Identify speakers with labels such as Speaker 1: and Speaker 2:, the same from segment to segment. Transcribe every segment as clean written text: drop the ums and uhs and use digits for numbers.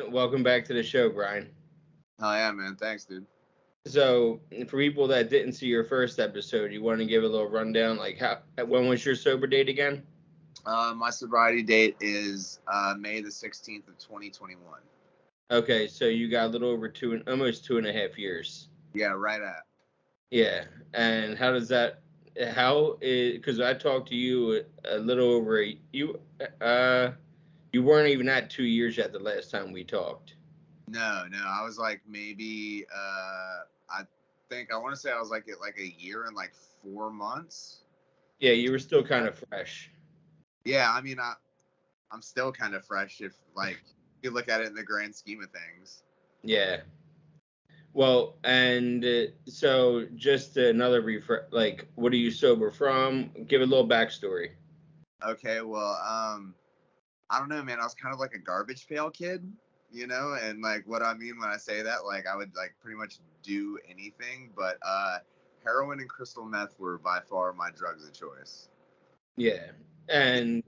Speaker 1: Welcome back to the show, Bryan.
Speaker 2: Oh yeah, man. Thanks, dude.
Speaker 1: So, for people that didn't see your first episode, you want to give a little rundown, like when was your sober date again?
Speaker 2: My sobriety date is May the 16th of 2021.
Speaker 1: Okay, so you got a little over almost 2.5 years.
Speaker 2: Yeah, right at.
Speaker 1: Yeah, and how does that? How is? Because I talked to you a little over you weren't even at 2 years yet the last time we talked.
Speaker 2: No. I was like maybe I think I want to say I was like at like a year and like 4 months.
Speaker 1: Yeah, you were still kind of fresh.
Speaker 2: Yeah, I mean I'm still kind of fresh if like you look at it in the grand scheme of things.
Speaker 1: Yeah. Well, and so just another like, what are you sober from? Give a little backstory.
Speaker 2: Okay, well, I don't know, man. I was kind of like a garbage pail kid, and like what I mean when I say that, like I would like pretty much do anything, but heroin and crystal meth were by far my drugs of choice.
Speaker 1: Yeah. And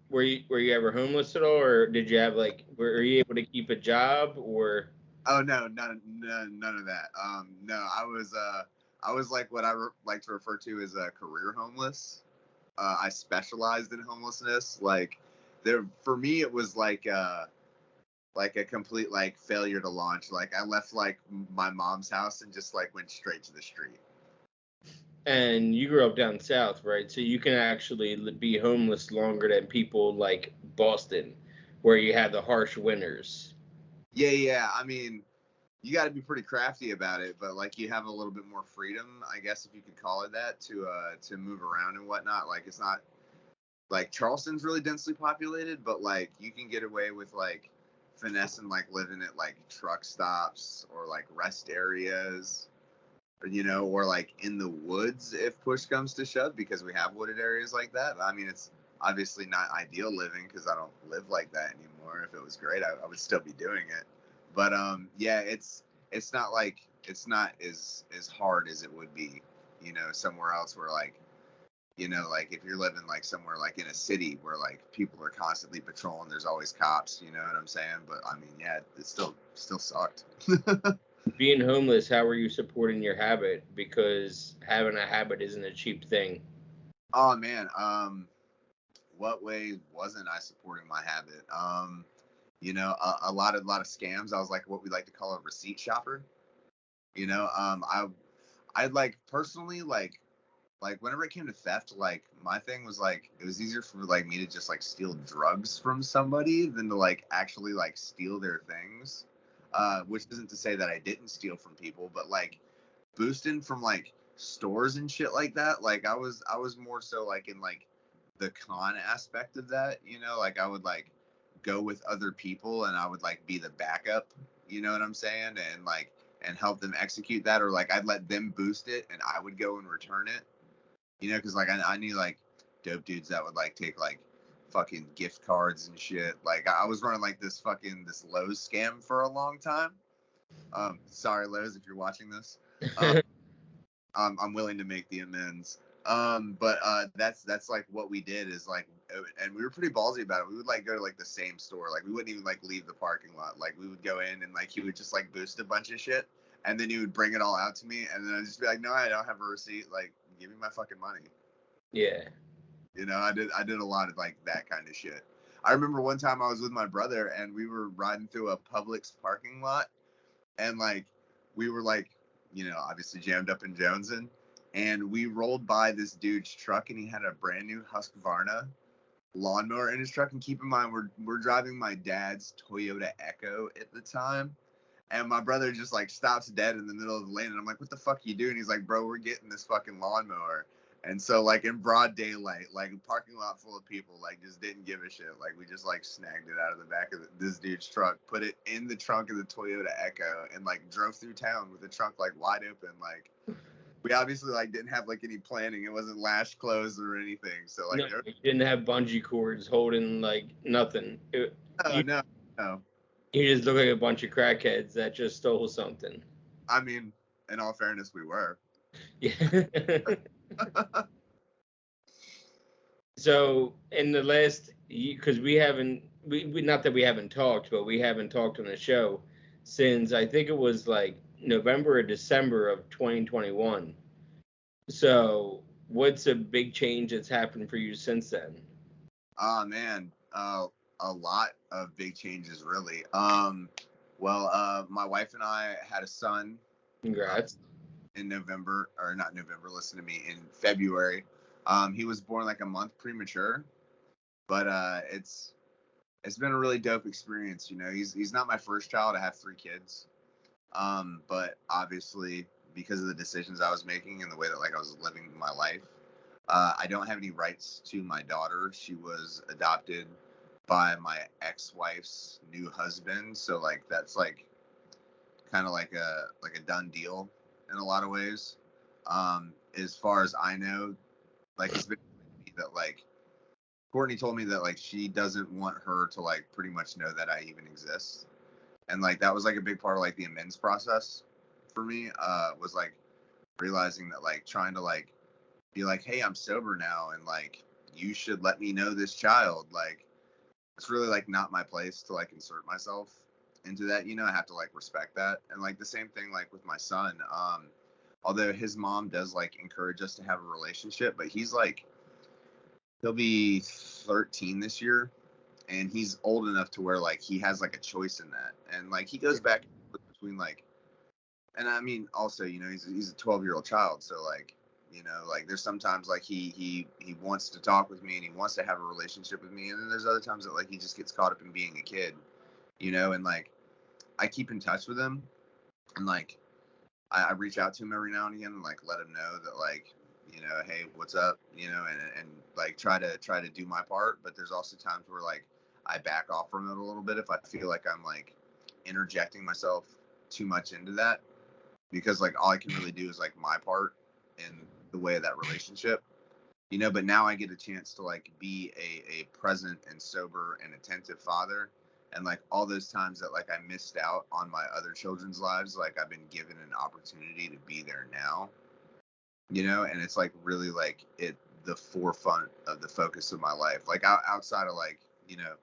Speaker 1: were you ever homeless at all, or did you have like were you able to keep a job or?
Speaker 2: Oh no, none of that. No, I was like what like to refer to as a career homeless. I specialized in homelessness. Like there for me, it was like a complete like failure to launch. Like I left like my mom's house and just like went straight to the street.
Speaker 1: And you grew up down south, right? So you can actually be homeless longer than people like Boston, where you have the harsh winters.
Speaker 2: Yeah. I mean, you got to be pretty crafty about it, but like you have a little bit more freedom, I guess if you could call it that, to move around and whatnot. Like it's not like Charleston's really densely populated, but like you can get away with like finesse and like living at like truck stops or like rest areas, or like in the woods if push comes to shove, because we have wooded areas like that. I mean, it's obviously not ideal living because I don't live like that anymore. If it was great, I would still be doing it. But yeah, it's not like it's not as hard as it would be, somewhere else where like, like if you're living like somewhere like in a city where like people are constantly patrolling, there's always cops, you know what I'm saying? But I mean, yeah, it still sucked.
Speaker 1: Being homeless, how are you supporting your habit? Because having a habit isn't a cheap thing.
Speaker 2: Oh man, what way wasn't I supporting my habit? A lot of scams. I was like what we like to call a receipt shopper. I'd like personally like whenever it came to theft, like my thing was like it was easier for like me to just like steal drugs from somebody than to like actually like steal their things. Which isn't to say that I didn't steal from people, but like boosting from like stores and shit like that. Like I was more so like in like the con aspect of that, like I would like go with other people and I would like be the backup, you know what I'm saying? And like and help them execute that, or like I'd let them boost it and I would go and return it, because like I knew like dope dudes that would like take like fucking gift cards and shit. Like I was running like this Lowe's scam for a long time. Sorry Lowe's if you're watching this. Um, I'm willing to make the amends. But that's like what we did is like, and we were pretty ballsy about it. We would like go to like the same store. Like we wouldn't even like leave the parking lot. Like we would go in and like he would just like boost a bunch of shit, and then he would bring it all out to me, and then I'd just be like, no, I don't have a receipt. Like give me my fucking money.
Speaker 1: Yeah.
Speaker 2: I did a lot of like that kind of shit. I remember one time I was with my brother and we were riding through a Publix parking lot, and like we were like, obviously jammed up in Jonesin, and we rolled by this dude's truck and he had a brand new Husqvarna lawnmower in his truck. And keep in mind we're driving my dad's Toyota Echo at the time. And my brother just like stops dead in the middle of the lane, and I'm like, "What the fuck are you doing?" He's like, "Bro, we're getting this fucking lawnmower." And so like in broad daylight, like a parking lot full of people, like just didn't give a shit. Like we just like snagged it out of the back of this dude's truck, put it in the trunk of the Toyota Echo, and like drove through town with the trunk like wide open. Like we obviously like didn't have like any planning. It wasn't lash closed or anything. So like
Speaker 1: No, you didn't have bungee cords holding like nothing.
Speaker 2: no, no, no.
Speaker 1: You just look like a bunch of crackheads that just stole something.
Speaker 2: I mean, in all fairness, we were.
Speaker 1: Yeah. So in the last, because we haven't we not that we haven't talked, but we haven't talked on the show since I think it was like November or December of 2021. So, what's a big change that's happened for you since then?
Speaker 2: Oh man, a lot of big changes really. My wife and I had a son uh,
Speaker 1: Congrats.
Speaker 2: in November, or not November. Listen to me, in February. He was born like a month premature, but it's been a really dope experience. You know, he's not my first child. I have 3 kids. But obviously, because of the decisions I was making and the way that like I was living my life, I don't have any rights to my daughter. She was adopted by my ex-wife's new husband, so like that's like kind of like a done deal in a lot of ways. As far as I know, like it's been that like Courtney told me that like she doesn't want her to like pretty much know that I even exist, and like that was like a big part of like the amends process for me. Was like realizing that like trying to like be like, hey, I'm sober now, and like you should let me know this child. Like it's really like not my place to like insert myself into that. You know, I have to like respect that. And like the same thing like with my son. Although his mom does like encourage us to have a relationship, but he's like he'll be 13 this year, and he's old enough to where like he has like a choice in that, and like he goes back between like, and I mean also you know he's a 12-year-old child, so like you know like there's sometimes like he wants to talk with me and he wants to have a relationship with me, and then there's other times that like he just gets caught up in being a kid, you know, and like I keep in touch with him, and like I reach out to him every now and again and like let him know that like you know hey what's up, you know, and like try to do my part, but there's also times where like I back off from it a little bit if I feel like I'm like interjecting myself too much into that, because like all I can really do is like my part in the way of that relationship, you know. But now I get a chance to like be a present and sober and attentive father, and like all those times that like I missed out on my other children's lives, like I've been given an opportunity to be there now, you know. And it's like really like it the forefront of the focus of my life, like outside of like you know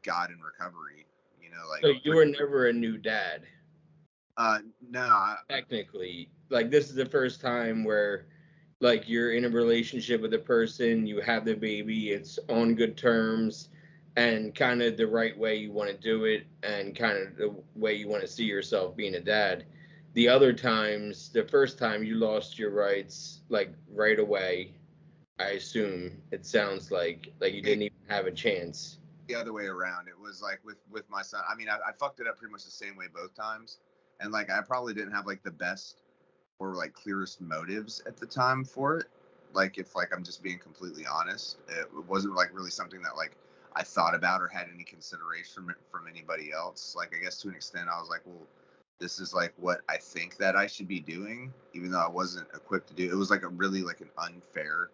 Speaker 2: God and recovery, you know, like
Speaker 1: So you were never a new dad,
Speaker 2: no
Speaker 1: technically. Like this is the first time where like you're in a relationship with a person, you have the baby, it's on good terms and kind of the right way you want to do it and kind of the way you want to see yourself being a dad. The other times, the first time you lost your rights like right away, I assume it sounds like you
Speaker 2: it,
Speaker 1: didn't even have a chance.
Speaker 2: the other way around. It was like with my son. I mean, I fucked it up pretty much the same way both times, and like I probably didn't have like the best or like clearest motives at the time for it. Like if like I'm just being completely honest, it wasn't like really something that like I thought about or had any consideration from anybody else. Like I guess to an extent, I was like, well, this is like what I think that I should be doing, even though I wasn't equipped to do. It was like a really like an unfair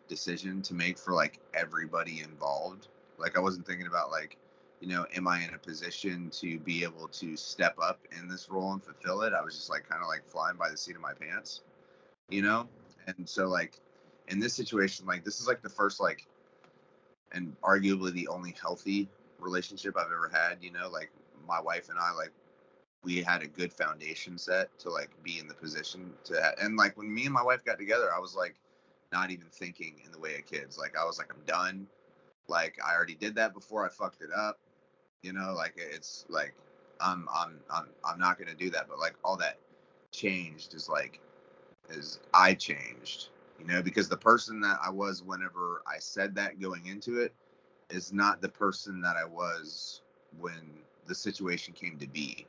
Speaker 2: decision to make for like everybody involved. Like I wasn't thinking about like, you know, am I in a position to be able to step up in this role and fulfill it? I was just like kind of like flying by the seat of my pants, you know? And so like in this situation, like this is like the first like and arguably the only healthy relationship I've ever had, you know, like my wife and I like we had a good foundation set to like be in the position to and like when me and my wife got together, I was like not even thinking in the way of kids. Like I was like I'm done. Like I already did that before I fucked it up. You know, like it's like I'm not gonna do that. But like all that changed is like is I changed. You know, because the person that I was whenever I said that going into it is not the person that I was when the situation came to be.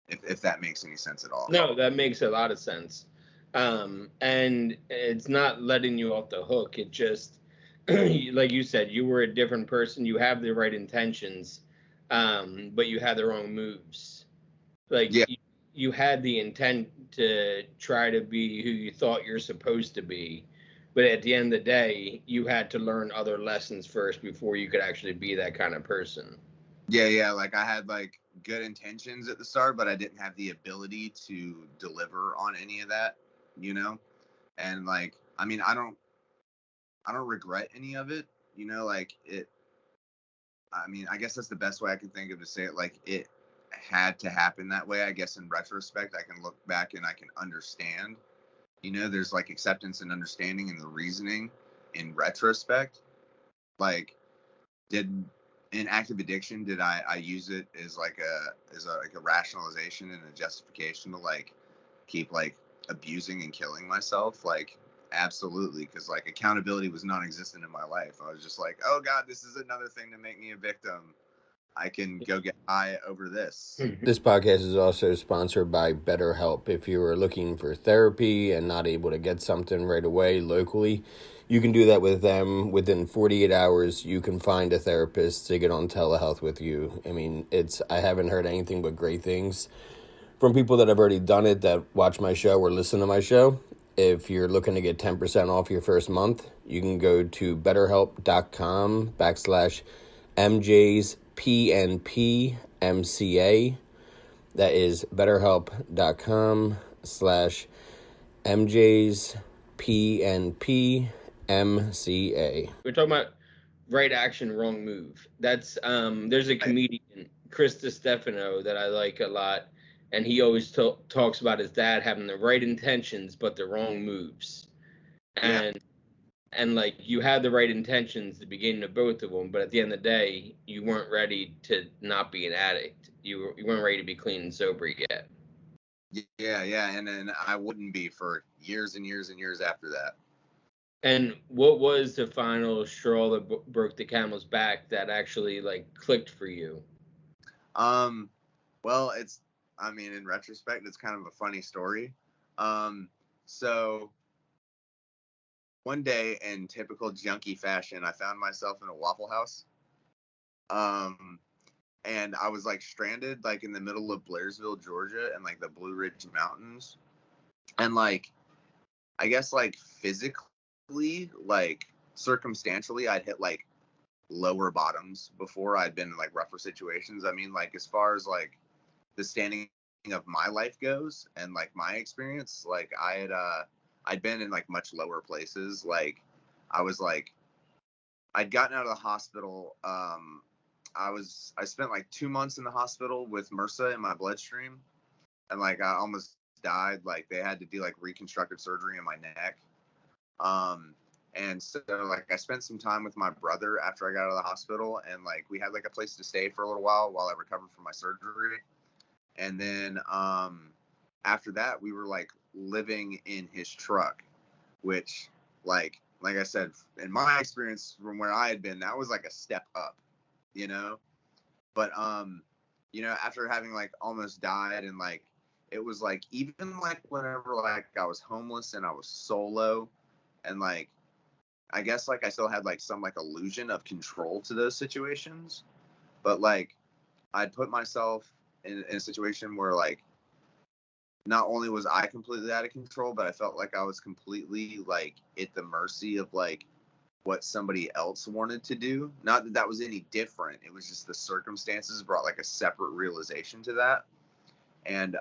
Speaker 2: If that makes any sense at all.
Speaker 1: No, that makes a lot of sense. And it's not letting you off the hook. It just, like you said, you were a different person. You have the right intentions, but you had the wrong moves. Like
Speaker 2: Yeah,
Speaker 1: you had the intent to try to be who you thought you're supposed to be, but at the end of the day, you had to learn other lessons first before you could actually be that kind of person.
Speaker 2: yeah. Like I had like good intentions at the start, but I didn't have the ability to deliver on any of that, you know? And like, I mean, I don't regret any of it, you know, like I mean, I guess that's the best way I can think of to say it. Like, it had to happen that way. I guess in retrospect, I can look back and I can understand. You know, there's like acceptance and understanding and the reasoning in retrospect. Like, did in active addiction, did I use it as like a rationalization and a justification to like keep like abusing and killing myself? Like, absolutely, because like accountability was non-existent in my life. I was just like, oh god, this is another thing to make me a victim. I can go get high over this.
Speaker 3: This podcast is also sponsored by BetterHelp. If you are looking for therapy and not able to get something right away locally, you can do that with them. Within 48 hours, you can find a therapist to get on telehealth with you. I mean, I haven't heard anything but great things from people that have already done it, that watch my show or listen to my show. If you're looking to get 10% off your first month, you can go to betterhelp.com/MJsPNPMCA. That is betterhelp.com/MJsPNPMCA.
Speaker 1: We're talking about right action, wrong move. That's there's a comedian, Chris DiStefano, that I like a lot, and he always talks about his dad having the right intentions but the wrong moves. And like, you had the right intentions at the beginning of both of them, but at the end of the day, you weren't ready to not be an addict. You weren't ready to be clean and sober yet.
Speaker 2: Yeah, and then I wouldn't be for years and years and years after that.
Speaker 1: And what was the final straw that broke the camel's back that actually like clicked for you?
Speaker 2: Well, I mean, in retrospect, it's kind of a funny story. So one day, in typical junkie fashion, I found myself in a Waffle House. And I was like stranded like in the middle of Blairsville, Georgia, and like the Blue Ridge Mountains. And like, I guess like physically, like circumstantially, I'd hit like lower bottoms before. I'd been in like rougher situations. I mean, like, as far as like the standing of my life goes and like my experience, like I'd been in like much lower places. Like, I'd gotten out of the hospital. I spent like 2 months in the hospital with MRSA in my bloodstream, and like I almost died. Like, they had to do like reconstructive surgery in my neck. And so like I spent some time with my brother after I got out of the hospital, and like we had like a place to stay for a little while I recovered from my surgery. And then after that, we were like living in his truck, which like I said, in my experience from where I had been, that was like a step up, you know. But you know, after having like almost died, and like it was like, even like whenever like I was homeless and I was solo, and like I guess like I still had like some like illusion of control to those situations, but like I'd put myself in a situation where like not only was I completely out of control, but I felt like I was completely like at the mercy of like what somebody else wanted to do. Not that that was any different. It was just the circumstances brought like a separate realization to that. And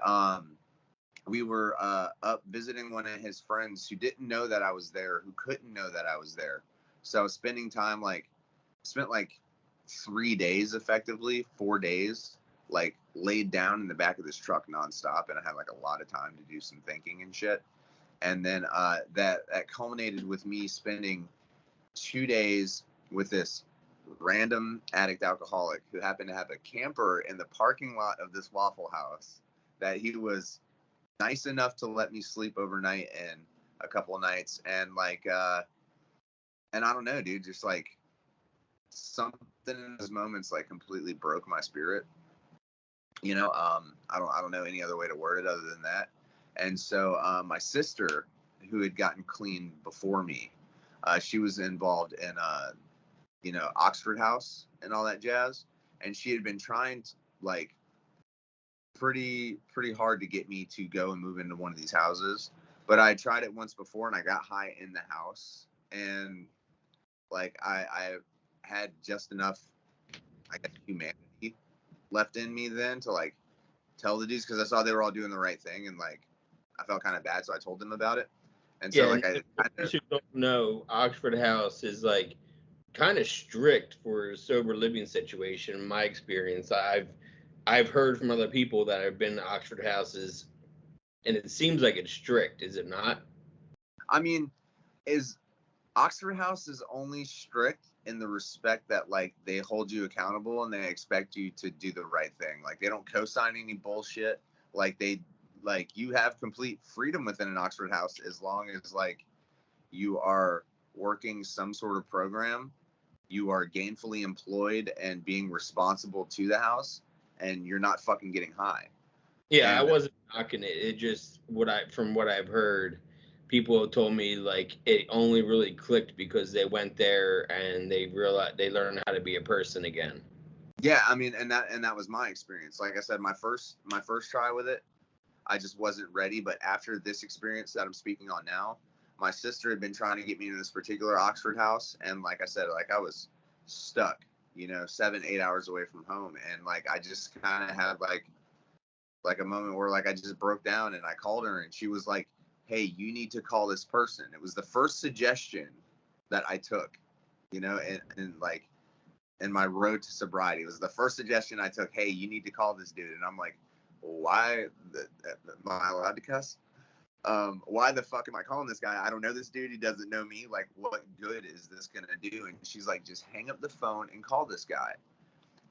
Speaker 2: we were up visiting one of his friends who didn't know that I was there, who couldn't know that I was there. So I was spending time spent like 3 days, effectively 4 days, like laid down in the back of this truck nonstop, and I had like a lot of time to do some thinking and shit. And then that culminated with me spending 2 days with this random addict alcoholic who happened to have a camper in the parking lot of this Waffle House that he was nice enough to let me sleep overnight in a couple of nights. And like and I don't know, dude, just like something in those moments like completely broke my spirit, you know. I don't know any other way to word it other than that. And so my sister, who had gotten clean before me, she was involved in you know, Oxford House and all that jazz, and she had been trying to like pretty hard to get me to go and move into one of these houses. But I tried it once before, and I got high in the house, and like I had just enough, I guess, humanity left in me then to like tell the dudes, because I saw they were all doing the right thing, and like I felt kind of bad, so I told them about it. And so
Speaker 1: Yeah,
Speaker 2: like
Speaker 1: and you don't know, Oxford House is like kind of strict for a sober living situation. In my experience, I've heard from other people that have been to Oxford houses, and it seems like it's strict. Is it not?
Speaker 2: I mean, is Oxford House is only strict in the respect that like they hold you accountable and they expect you to do the right thing. Like they don't co-sign any bullshit. Like you have complete freedom within an Oxford House as long as like you are working some sort of program, you are gainfully employed and being responsible to the house, and you're not fucking getting high.
Speaker 1: Yeah, I
Speaker 2: And
Speaker 1: wasn't knocking it. It just from what I've heard, people have told me like it only really clicked because they went there and they realized they learned how to be a person again.
Speaker 2: yeah, I mean, and that was my experience. Like I said, my first try with it, I just wasn't ready. But after this experience that I'm speaking on now, my sister had been trying to get me into this particular Oxford house, and like I said, like I was stuck, 7-8 hours away from home, and like I just kind of had like a moment where like I just broke down, and I called her, and she was like, "Hey, you need to call this person." It was the first suggestion that I took, and like in my road to sobriety. It was the first suggestion I took. Hey, you need to call this dude, and I'm like, why? Am I allowed to cuss? Why the fuck am I calling this guy? I don't know this dude. He doesn't know me. Like, what good is this gonna do? And she's like, just hang up the phone and call this guy.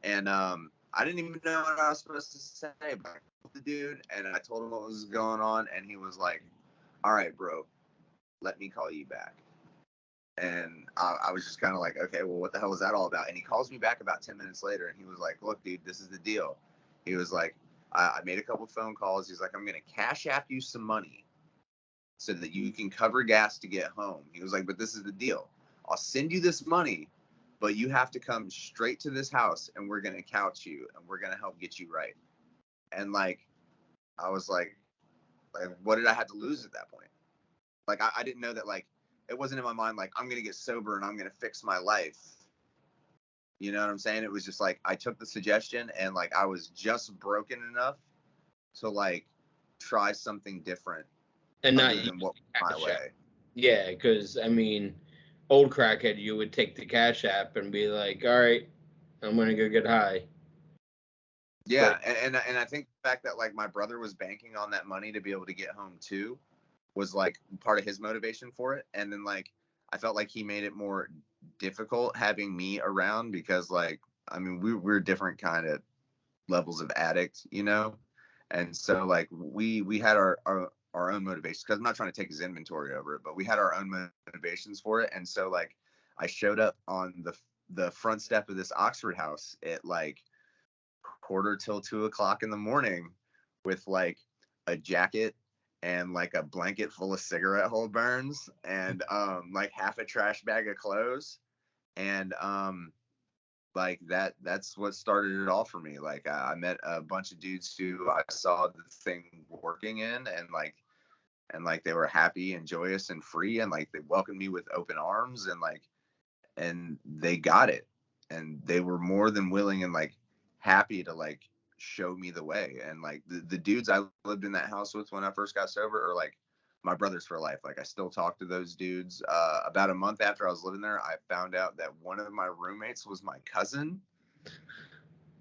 Speaker 2: And I didn't even know what I was supposed to say, but I called the dude and I told him what was going on, and he was like, all right, bro, let me call you back. And I was just kind of like, okay, well, what the hell is that all about? And he calls me back about 10 minutes later, and he was like, look, dude, this is the deal. He was like, I made a couple phone calls. He's like, I'm going to cash app you some money so that you can cover gas to get home. He was like, but this is the deal. I'll send you this money, but you have to come straight to this house, and we're going to couch you, and we're going to help get you right. And like, I was like, what did I have to lose at that point? Like, I didn't know that, like, it wasn't in my mind, like, I'm going to get sober and I'm going to fix my life. You know what I'm saying? It was just like, I took the suggestion, and like, I was just broken enough to like try something different
Speaker 1: And
Speaker 2: other
Speaker 1: not
Speaker 2: than what my way.
Speaker 1: Yeah, because I mean, old crackhead, you would take the cash app and be like, all right, I'm gonna go get high.
Speaker 2: Yeah, and I think the fact that like my brother was banking on that money to be able to get home too was like part of his motivation for it. And then like I felt like he made it more difficult having me around because like I mean we're different kind of levels of addict, and so like we had our own motivations, because I'm not trying to take his inventory over it, but we had our own motivations for it. And so like I showed up on the front step of this Oxford house at like quarter till 2 o'clock in the morning with like a jacket and like a blanket full of cigarette hole burns and like half a trash bag of clothes. And like that's what started it all for me. Like I met a bunch of dudes who I saw the thing working in, and like they were happy and joyous and free, and like they welcomed me with open arms, and like and they got it, and they were more than willing and like happy to like show me the way. And like the dudes I lived in that house with when I first got sober are like my brothers for life. Like I still talk to those dudes. About a month after I was living there, I found out that one of my roommates was my cousin,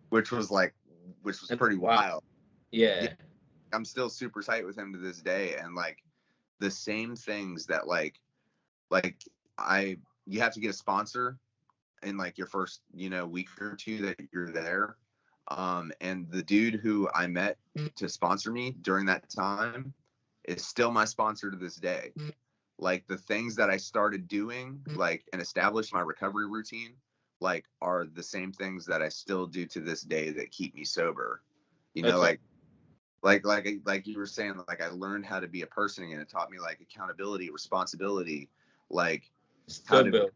Speaker 2: which was pretty wild.
Speaker 1: Yeah.
Speaker 2: Yeah, I'm still super tight with him to this day. And like the same things that like I you have to get a sponsor in like your first week or two that you're there, and the dude who I met to sponsor me during that time is still my sponsor to this day. Like the things that I started doing like and established my recovery routine like are the same things that I still do to this day that keep me sober.
Speaker 1: That's
Speaker 2: Like you were saying, like I learned how to be a person, and it taught me like accountability, responsibility, like
Speaker 1: stability.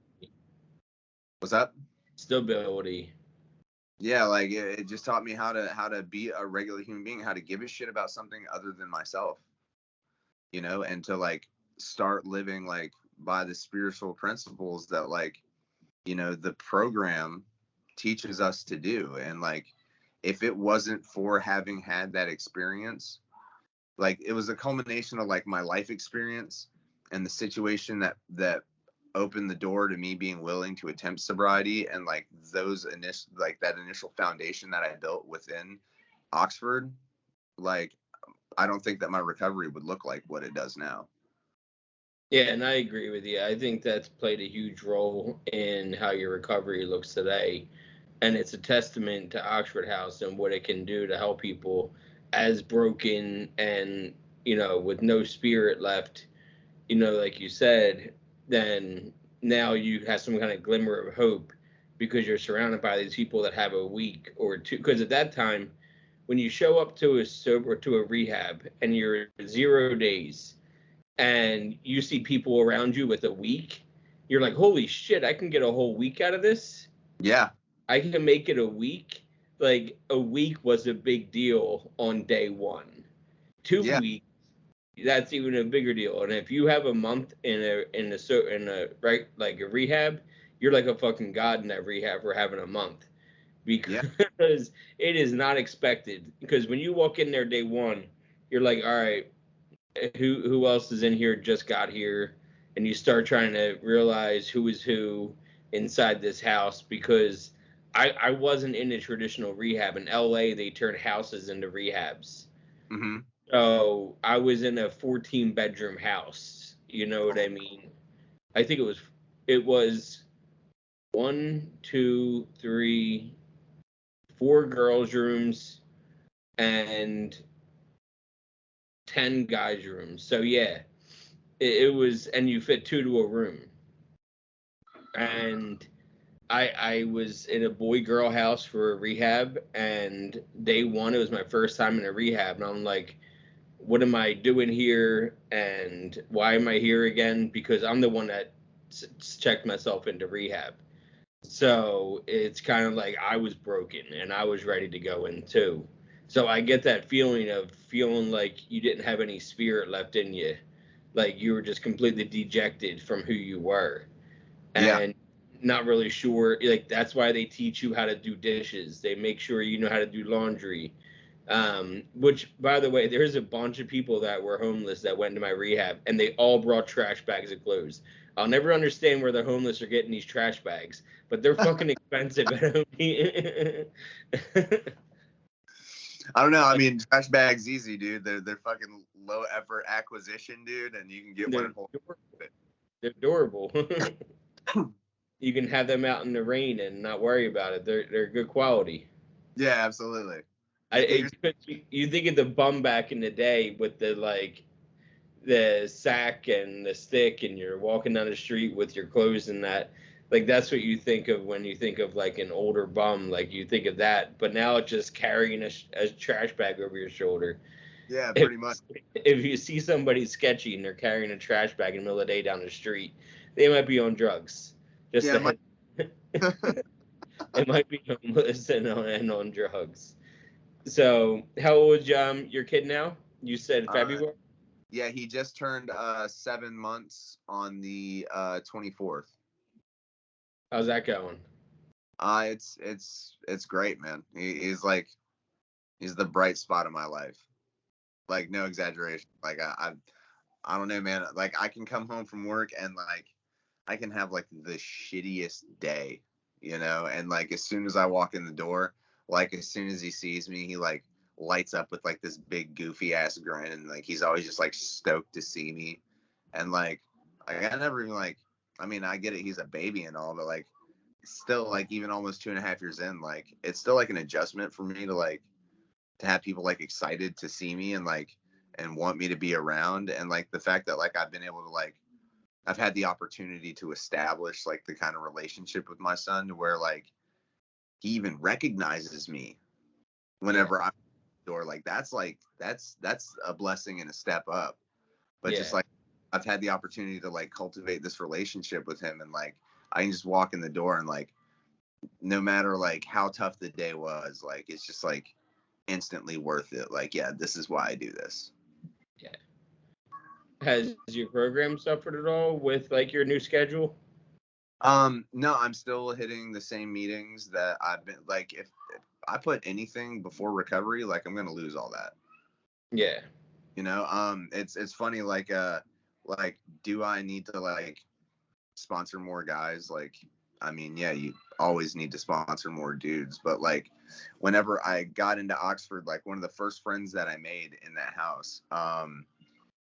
Speaker 2: What's up?
Speaker 1: Stability.
Speaker 2: Yeah, like it just taught me how to be a regular human being, how to give a shit about something other than myself, and to like start living like by the spiritual principles that like the program teaches us to do. And like if it wasn't for having had that experience, like it was a culmination of like my life experience and the situation that opened the door to me being willing to attempt sobriety, and like that initial foundation that I built within Oxford, like I don't think that my recovery would look like what it does now.
Speaker 1: Yeah, and I agree with you. I think that's played a huge role in how your recovery looks today. And it's a testament to Oxford House and what it can do to help people as broken and, with no spirit left, like you said, then now you have some kind of glimmer of hope because you're surrounded by these people that have a week or two. Because at that time, when you show up to a rehab and you're 0 days and you see people around you with a week, you're like, holy shit, I can get a whole week out of this.
Speaker 2: Yeah.
Speaker 1: I can make it a week. Like a week was a big deal on day one. Two
Speaker 2: Yeah.
Speaker 1: weeks, that's even a bigger deal. And if you have a month in a right like a rehab, you're like a fucking god in that rehab for having a month
Speaker 2: Yeah.
Speaker 1: because it is not expected. Because when you walk in there day one, you're like, all right, who else is in here? Just got here, and you start trying to realize who is who inside this house because I wasn't in a traditional rehab in LA. They turn houses into rehabs.
Speaker 2: Mm-hmm.
Speaker 1: So I was in a 14-bedroom house. You know what I mean? I think it was one, two, three, four girls' rooms and 10 guys' rooms. So yeah, it was, and you fit two to a room. And I was in a boy girl house for a rehab, and day one it was my first time in a rehab, and I'm like, what am I doing here, and why am I here again? Because I'm the one that checked myself into rehab. So it's kind of like I was broken and I was ready to go in too. So I get that feeling of feeling like you didn't have any spirit left in you, like you were just completely dejected from who you were
Speaker 2: Yeah.
Speaker 1: and not really sure. Like that's why they teach you how to do dishes. They make sure you know how to do laundry. Which, by the way, there's a bunch of people that were homeless that went to my rehab, and they all brought trash bags of clothes. I'll never understand where the homeless are getting these trash bags, but they're fucking expensive at Home Depot.
Speaker 2: I don't know. I mean, trash bags easy, dude. They're fucking low effort acquisition, dude, and you can get one
Speaker 1: They're
Speaker 2: at home.
Speaker 1: adorable. They're adorable. You can have them out in the rain and not worry about it. They're good quality.
Speaker 2: Yeah, absolutely.
Speaker 1: You think of the bum back in the day with the sack and the stick, and you're walking down the street with your clothes and that. Like that's what you think of when you think of like an older bum. Like you think of that, but now it's just carrying a trash bag over your shoulder.
Speaker 2: Yeah,
Speaker 1: If,
Speaker 2: pretty much.
Speaker 1: if you see somebody sketchy and they're carrying a trash bag in the middle of the day down the street, they might be on drugs. Just
Speaker 2: Yeah,
Speaker 1: a head. It might be homeless and on drugs. So, how old is your kid now? You said
Speaker 2: uh,
Speaker 1: February.
Speaker 2: yeah, he just turned 7 months on the 24th.
Speaker 1: How's that going?
Speaker 2: It's great, man. He's the bright spot of my life. Like no exaggeration. Like I don't know, man. Like I can come home from work and like I can have like the shittiest day, and like as soon as I walk in the door, like as soon as he sees me, he like lights up with like this big goofy ass grin, and like he's always just like stoked to see me. And like I never even like I mean, I get it, he's a baby and all, but like still like even almost 2.5 years in, like it's still like an adjustment for me to have people like excited to see me and like and want me to be around. And like the fact that like I've been able to like I've had the opportunity to establish like the kind of relationship with my son to where like he even recognizes me
Speaker 1: Yeah,
Speaker 2: whenever I'm at the door. Like that's a blessing and a step up. But just
Speaker 1: yeah,
Speaker 2: like I've had the opportunity to like cultivate this relationship with him, and like I can just walk in the door and like no matter like how tough the day was, like it's just like instantly worth it. Like, yeah, this is why I do this.
Speaker 1: yeah. Has your program suffered at all with like your new schedule?
Speaker 2: No, I'm still hitting the same meetings that I've been like if I put anything before recovery, like I'm gonna lose all that.
Speaker 1: Yeah,
Speaker 2: It's funny, like do I need to like sponsor more guys. Like, I mean, yeah, you always need to sponsor more dudes, but like whenever I got into Oxford, like one of the first friends that I made in that house,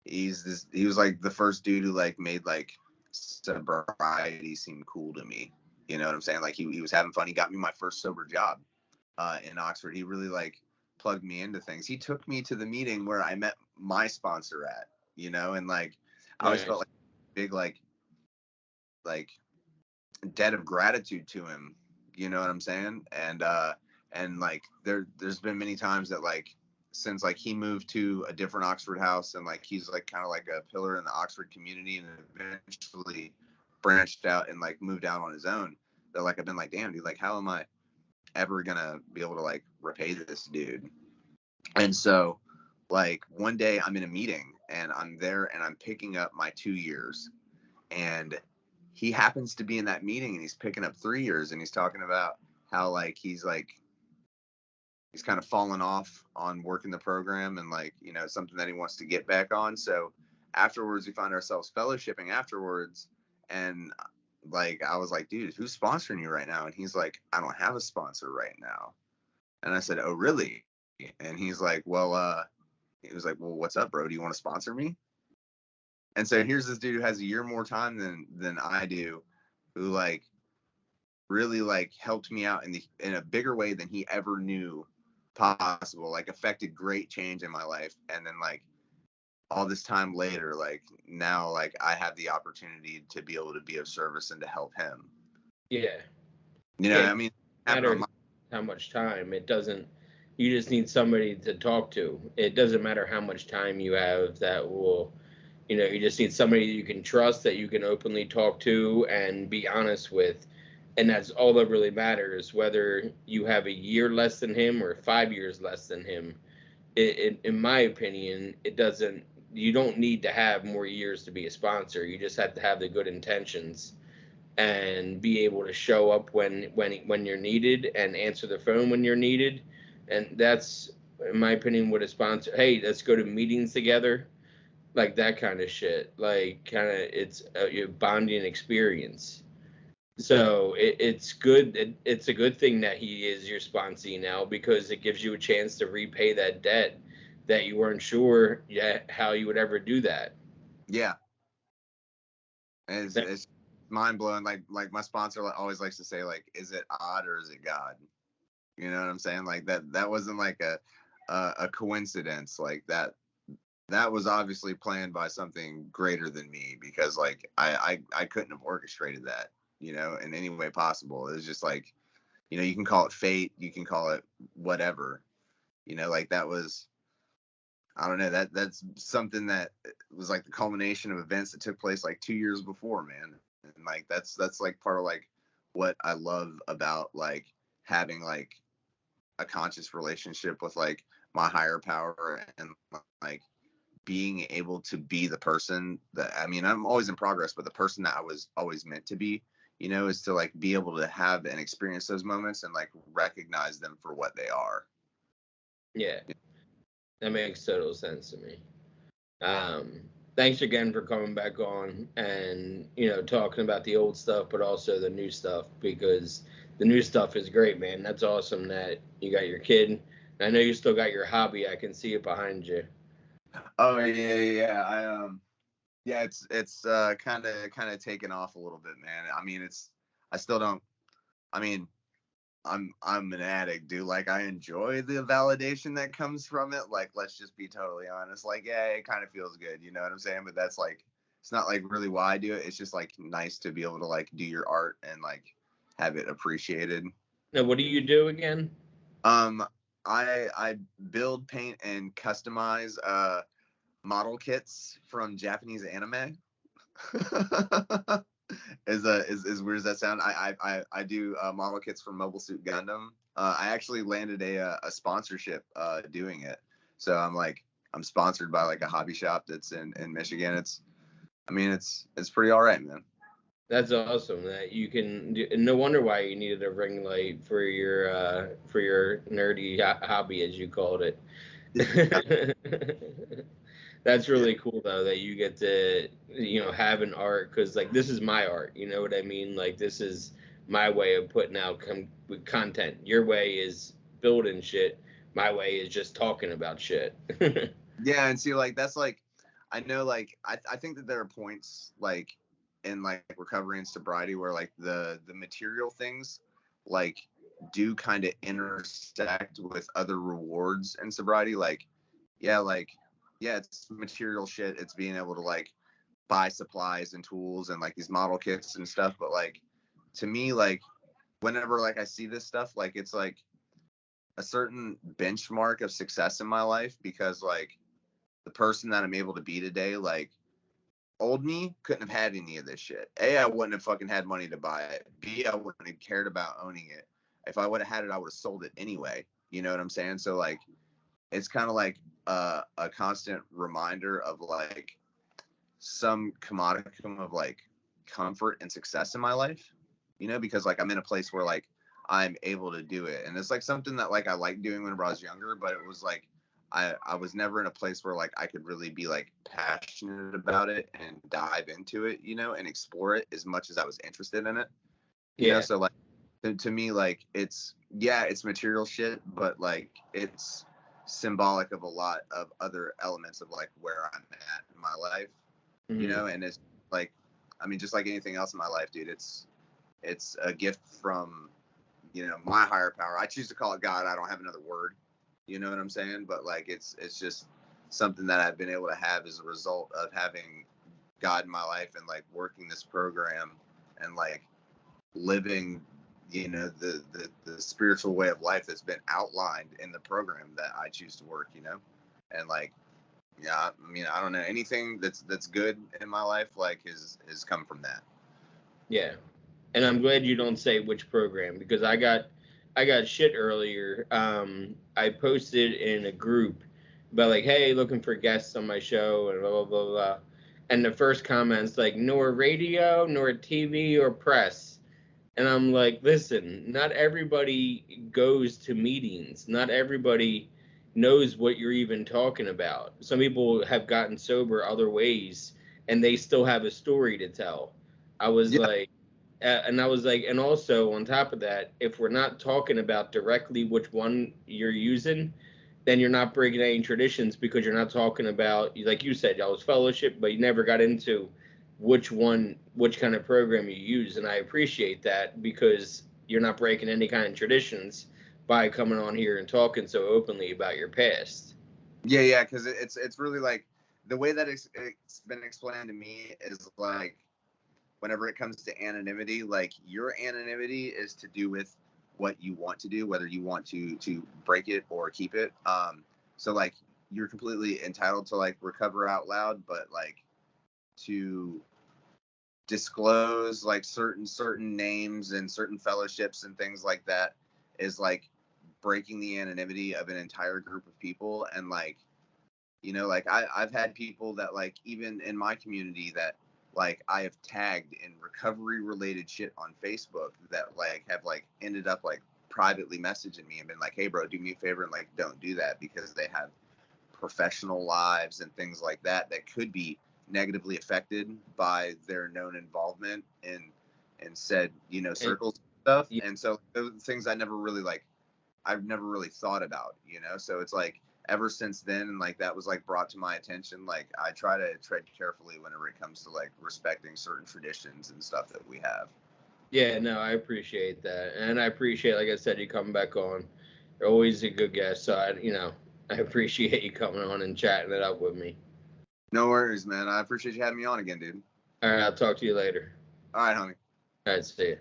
Speaker 2: he was like the first dude who like made like sobriety seem cool to me. You know what I'm saying? Like he was having fun. He got me my first sober job in Oxford. He really like plugged me into things. He took me to the meeting where I met my sponsor at, you know, and like I always felt like big like debt of gratitude to him. You know what I'm saying? And like there's been many times that like since like he moved to a different Oxford house and like he's like kind of like a pillar in the Oxford community and eventually branched out and like moved out on his own, that like I've been like, damn dude, like how am I ever gonna be able to like repay this dude? And so like one day I'm in a meeting and I'm there and I'm picking up my 2 years, and he happens to be in that meeting and he's picking up 3 years, and he's talking about how like he's kind of fallen off on working the program and like, you know, something that he wants to get back on. So afterwards we find ourselves fellowshipping afterwards, and like I was like, dude, who's sponsoring you right now? And he's like, I don't have a sponsor right now. And I said, oh really? And he was like, well, what's up, bro? Do you want to sponsor me? And so here's this dude who has a year more time than I do, who like really like helped me out in a bigger way than he ever knew possible, like affected great change in my life. And then like all this time later, like now like I have the opportunity to be able to be of service and to help him.
Speaker 1: Yeah.
Speaker 2: You know, I mean,
Speaker 1: matter how much time. It doesn't. You just need somebody to talk to. It doesn't matter how much time you have that will, you know, you just need somebody you can trust, that you can openly talk to and be honest with. And that's all that really matters, whether you have a year less than him or 5 years less than him. In my opinion, it doesn't, you don't need to have more years to be a sponsor. You just have to have the good intentions and be able to show up when you're needed and answer the phone when you're needed. And that's, in my opinion, what a sponsor. Hey, let's go to meetings together, like that kind of shit. Like kind of, it's a bonding experience. So it's good. It's a good thing that he is your sponsee now, because it gives you a chance to repay that debt that you weren't sure yet how you would ever do that.
Speaker 2: Yeah. It's mind blowing. Like my sponsor always likes to say, like, is it odd or is it God? You know what I'm saying? Like that wasn't like a coincidence. Like that was obviously planned by something greater than me, because like I couldn't have orchestrated that, you know, in any way possible. It was just like, you know, you can call it fate, you can call it whatever, you know, like that was, I don't know, that's something that was like the culmination of events that took place like 2 years before, man. And like that's like part of like what I love about like having like a conscious relationship with like my higher power, and like being able to be the person that, I mean, I'm always in progress, but the person that I was always meant to be, you know, is to like be able to have and experience those moments and like recognize them for what they are.
Speaker 1: Yeah, that makes total sense to me. Thanks again for coming back on and, you know, talking about the old stuff, but also the new stuff, because the new stuff is great, man. That's awesome that you got your kid. I know you still got your hobby. I can see it behind you.
Speaker 2: Oh yeah. Yeah, it's kind of taken off a little bit, man. I mean, I still don't. I mean, I'm an addict, dude. Like I enjoy the validation that comes from it. Like, let's just be totally honest. Like, yeah, it kind of feels good, you know what I'm saying? But that's like, it's not like really why I do it. It's just like nice to be able to like do your art and like have it appreciated.
Speaker 1: Now, what do you do again?
Speaker 2: I build, paint, and customize model kits from Japanese anime. As weird as that sound, I do model kits for Mobile Suit Gundam. I actually landed a sponsorship doing it, so I'm sponsored by like a hobby shop that's in Michigan. It's pretty all right, man.
Speaker 1: That's awesome that you can. No wonder why you needed a ring light for your nerdy hobby, as you called it. That's really cool though that you get to, have an art, because like this is my art. You know what I mean? Like this is my way of putting out content. Your way is building shit. My way is just talking about shit.
Speaker 2: Yeah, and see, like that's like, I know, like I think that there are points like in like recovery and sobriety where like the material things like do kind of intersect with other rewards in sobriety. Like, yeah, it's material shit. It's being able to like buy supplies and tools and like these model kits and stuff. But like to me, like whenever like I see this stuff, like it's like a certain benchmark of success in my life, because like the person that I'm able to be today, like old me couldn't have had any of this shit. A, I wouldn't have fucking had money to buy it. B, I wouldn't have cared about owning it. If I would have had it, I would have sold it anyway. You know what I'm saying? So like, it's kind of like a constant reminder of like some commodicum of like comfort and success in my life, because like I'm in a place where like I'm able to do it. And it's like something that like I liked doing whenever I was younger, but it was like I was never in a place where like I could really be like passionate about it and dive into it, and explore it as much as I was interested in it.
Speaker 1: Yeah.
Speaker 2: So like to me, like it's material shit, but like it's symbolic of a lot of other elements of like where I'm at in my life. And it's like, I mean, just like anything else in my life, dude, it's a gift from, my higher power. I choose to call it God. I don't have another word. You know what I'm saying? But like, it's just something that I've been able to have as a result of having God in my life and like working this program and like living, the spiritual way of life that's been outlined in the program that I choose to work, and like, yeah, I mean, I don't know, anything that's good in my life like has come from that.
Speaker 1: Yeah. And I'm glad you don't say which program, because I got shit earlier. I posted in a group about like, hey, looking for guests on my show and blah blah blah blah. And the first comment's like, nor radio, nor TV or press. And I'm like, listen, not everybody goes to meetings. Not everybody knows what you're even talking about. Some people have gotten sober other ways and they still have a story to tell. I was
Speaker 2: Yeah.
Speaker 1: like, and I was like, and also on top of that, if we're not talking about directly which one you're using, then you're not breaking any traditions, because you're not talking about, like you said, y'all was fellowship, but you never got into which kind of program you use. And I appreciate that, because you're not breaking any kind of traditions by coming on here and talking so openly about your past.
Speaker 2: Yeah, because it's really like the way that it's been explained to me is like, whenever it comes to anonymity, like your anonymity is to do with what you want to do, whether you want to break it or keep it. So like you're completely entitled to like recover out loud, but like to disclose like certain names and certain fellowships and things like that is like breaking the anonymity of an entire group of people. And like, like I've had people that like, even in my community, that like I have tagged in recovery related shit on Facebook, that like have like ended up like privately messaging me and been like, hey bro, do me a favor and like don't do that, because they have professional lives and things like that could be negatively affected by their known involvement in said circles and stuff.
Speaker 1: Yeah,
Speaker 2: And so those things I've never really thought about, so it's like ever since then, and like that was like brought to my attention, like I try to tread carefully whenever it comes to like respecting certain traditions and stuff that we have.
Speaker 1: yeah, no, I appreciate that, and I appreciate, like I said, you coming back on. You're always a good guest, so I appreciate you coming on and chatting it up with me.
Speaker 2: No worries, man. I appreciate you having me on again, dude.
Speaker 1: All right, I'll talk to you later.
Speaker 2: All right, homie.
Speaker 1: All right, see ya.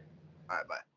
Speaker 2: All right, bye.